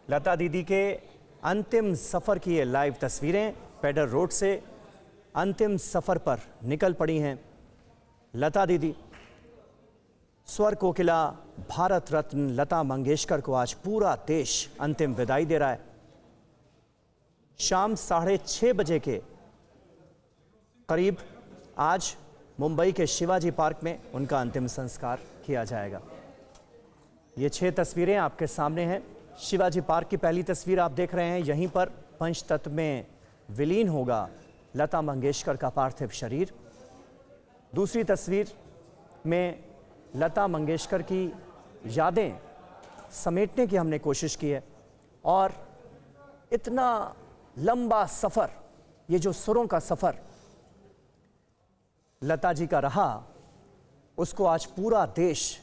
लता दीदी के अंतिम सफ़र की ये लाइव तस्वीरें पेडर रोड से अंतिम सफ़र पर निकल पड़ी हैं लता दीदी। स्वर कोकिला भारत रत्न लता मंगेशकर को आज पूरा देश अंतिम विदाई दे रहा है। शाम 6:30 बजे के करीब आज मुंबई के शिवाजी पार्क में उनका अंतिम संस्कार किया जाएगा। ये 6 तस्वीरें आपके सामने हैं। शिवाजी पार्क की पहली तस्वीर आप देख रहे हैं। यहीं पर पंचतत्व में विलीन होगा लता मंगेशकर का पार्थिव शरीर। दूसरी तस्वीर में लता मंगेशकर की यादें समेटने की हमने कोशिश की है और इतना लंबा सफ़र, ये जो सुरों का सफ़र लता जी का रहा, उसको आज पूरा देश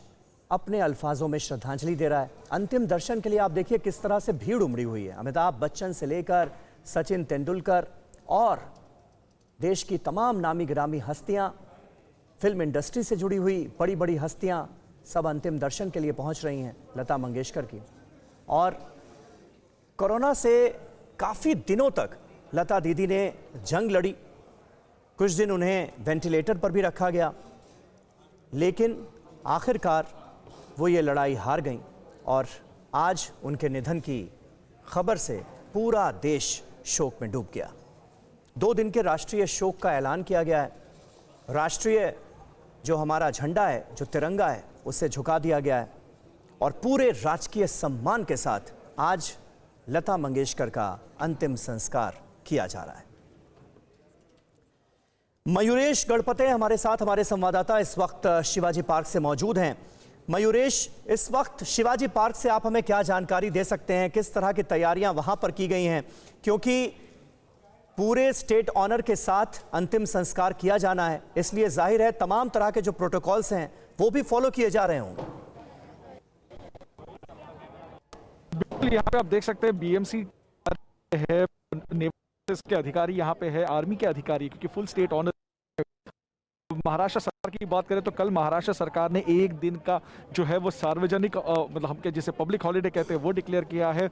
अपने अल्फाजों में श्रद्धांजलि दे रहा है। अंतिम दर्शन के लिए आप देखिए किस तरह से भीड़ उमड़ी हुई है। अमिताभ बच्चन से लेकर सचिन तेंदुलकर और देश की तमाम नामी गिरामी हस्तियां, फिल्म इंडस्ट्री से जुड़ी हुई बड़ी बड़ी हस्तियां सब अंतिम दर्शन के लिए पहुंच रही हैं लता मंगेशकर की। और कोरोना से काफ़ी दिनों तक लता दीदी ने जंग लड़ी। कुछ दिन उन्हें वेंटिलेटर पर भी रखा गया, लेकिन आखिरकार वो ये लड़ाई हार गईं और आज उनके निधन की खबर से पूरा देश शोक में डूब गया। 2 दिन के राष्ट्रीय शोक का ऐलान किया गया है। राष्ट्रीय जो हमारा झंडा है, जो तिरंगा है, उसे झुका दिया गया है और पूरे राजकीय सम्मान के साथ आज लता मंगेशकर का अंतिम संस्कार किया जा रहा है। मयूरेश गणपते हमारे साथ, हमारे संवाददाता इस वक्त शिवाजी पार्क से मौजूद हैं। मयूरेश, इस वक्त शिवाजी पार्क से आप हमें क्या जानकारी दे सकते हैं? किस तरह की तैयारियां वहां पर की गई हैं? क्योंकि पूरे स्टेट ऑनर के साथ अंतिम संस्कार किया जाना है, इसलिए जाहिर है तमाम तरह के जो प्रोटोकॉल्स हैं वो भी फॉलो किए जा रहे होंगे। बिल्कुल, यहाँ पे आप देख सकते हैं बीएमसी है, नेवल के अधिकारी यहाँ पे है, आर्मी के अधिकारी, क्योंकि फुल स्टेट ऑनर। महाराष्ट्र सरकार की बात करें तो कल महाराष्ट्र सरकार ने एक दिन का जो है वो सार्वजनिक मतलब हम जिसे पब्लिक हॉलिडे कहते हैं वो डिक्लेयर किया है।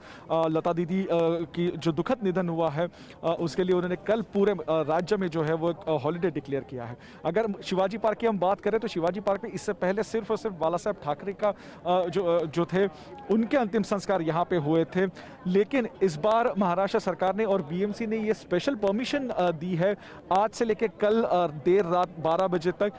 लता दीदी की जो दुखद निधन हुआ है उसके लिए उन्होंने कल पूरे राज्य में जो है वो हॉलिडे डिक्लेयर किया है। अगर शिवाजी पार्क की हम बात करें तो शिवाजी पार्क में इससे पहले सिर्फ और सिर्फ बाला साहेब ठाकरे का जो थे उनके अंतिम संस्कार यहाँ पे हुए थे, लेकिन इस बार महाराष्ट्र सरकार ने और बीएमसी ने ये स्पेशल परमिशन दी है आज से लेकर कल देर रात 12 बजे तक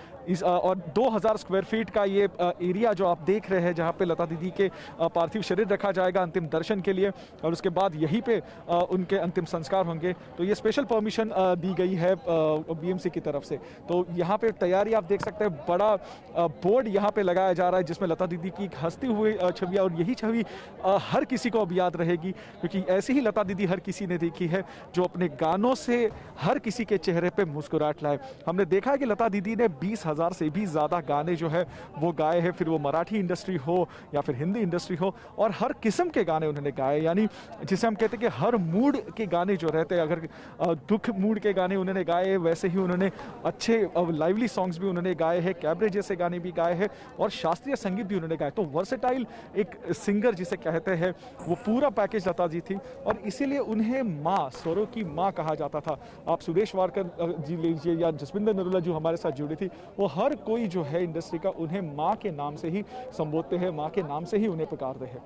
और 2000 स्क्वायर फीट का ये एरिया जो आप देख रहे हैं जहां पे लता दीदी के पार्थिव शरीर रखा जाएगा अंतिम दर्शन के लिए और उसके बाद यहीं पे उनके अंतिम संस्कार होंगे। तो ये स्पेशल परमिशन दी गई है बीएमसी की तरफ से। तो यहाँ पे तैयारी आप देख सकते हैं, बड़ा बोर्ड यहाँ पे लगाया जा रहा है जिसमें लता दीदी की हंसती हुई छवि, और यही छवि हर किसी को अब याद रहेगी, क्योंकि ऐसी ही लता दीदी हर किसी ने देखी है जो अपने गानों से हर किसी के चेहरे पे मुस्कुराहट लाए। हमने देखा है कि लता दीदी ने 20,000 से भी ज़्यादा गाने जो है वो गाए हैं, फिर वो मराठी इंडस्ट्री हो या फिर हिंदी इंडस्ट्री हो, और हर किस्म के गाने उन्होंने गाए, यानी जिसे हम कहते हैं कि हर मूड के गाने जो रहते हैं, अगर दुख मूड के गाने उन्होंने गाए, वैसे ही उन्होंने अच्छे लाइवली सॉन्ग्स भी उन्होंने गाए हैं, कैबरे जैसे गाने भी गाए हैं और शास्त्रीय संगीत भी उन्होंने गाए। तो वर्सेटाइल एक सिंगर जिसे कहते हैं वो पूरा पैकेज लता जी थी और इसीलिए उन्हें माँ, स्वरों की माँ कहा जाता था। आप सुरेश वाडकर जी लीजिए या जसविंदर नरूला जो हमारे साथ जुड़ी थी, वो हर कोई जो है इंडस्ट्री का उन्हें माँ के नाम से ही संबोधते हैं, माँ के नाम से ही उन्हें पुकारते हैं।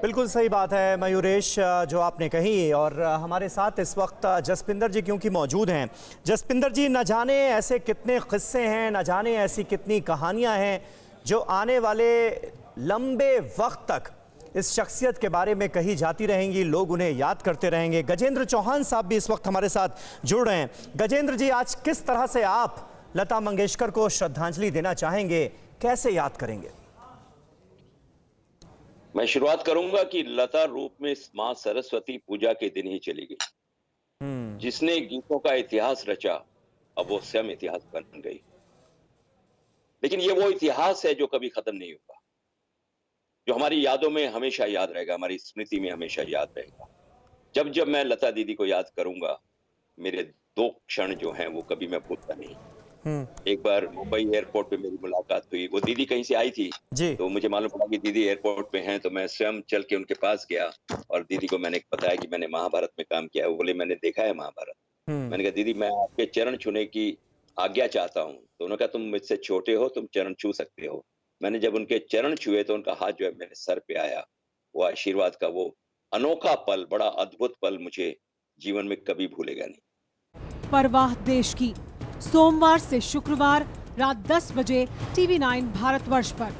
बिल्कुल सही बात है मयूरेश जो आपने कही। और हमारे साथ इस वक्त जसपिंदर जी क्योंकि मौजूद हैं। जसपिंदर जी, न जाने ऐसे कितने किस्से हैं, न जाने ऐसी कितनी कहानियां हैं जो आने वाले लंबे वक्त तक इस शख्सियत के बारे में कही जाती रहेंगी, लोग उन्हें याद करते रहेंगे। गजेंद्र चौहान साहब भी इस वक्त हमारे साथ जुड़ रहे हैं। गजेंद्र जी, आज किस तरह से आप लता मंगेशकर को श्रद्धांजलि देना चाहेंगे, कैसे याद करेंगे? मैं शुरुआत करूंगा कि लता रूप में मां सरस्वती पूजा के दिन ही चली गई। जिसने गीतों का इतिहास रचा अब वो स्वयं इतिहास बन गई, लेकिन ये वो इतिहास है जो कभी खत्म नहीं होगा, जो हमारी यादों में हमेशा याद रहेगा, हमारी स्मृति में हमेशा याद रहेगा। जब जब मैं लता दीदी को याद करूंगा, मेरे 2 क्षण जो हैं वो कभी मैं भूलता नहीं। एक बार मुंबई एयरपोर्ट पे मेरी मुलाकात हुई। वो दीदी कहीं से आई थी, जी। तो मुझे मालूम पड़ा कि दीदी एयरपोर्ट पे हैं, तो मैं स्वयं चल के उनके पास गया और दीदी को मैंने बताया कि मैंने महाभारत में काम किया है। वो बोले मैंने देखा है महाभारत। मैंने कहा दीदी मैं आपके चरण छूने की आज्ञा चाहता हूँ। तो उन्होंने कहा तुम मुझसे छोटे हो, तुम चरण छू सकते हो। मैंने जब उनके चरण छुए तो उनका हाथ जो है मेरे सर पे आया। वो आशीर्वाद का वो अनोखा पल, बड़ा अद्भुत पल मुझे जीवन में कभी भूलेगा नहीं। परवाह देश की, सोमवार से शुक्रवार रात 10 बजे TV9 भारतवर्ष पर।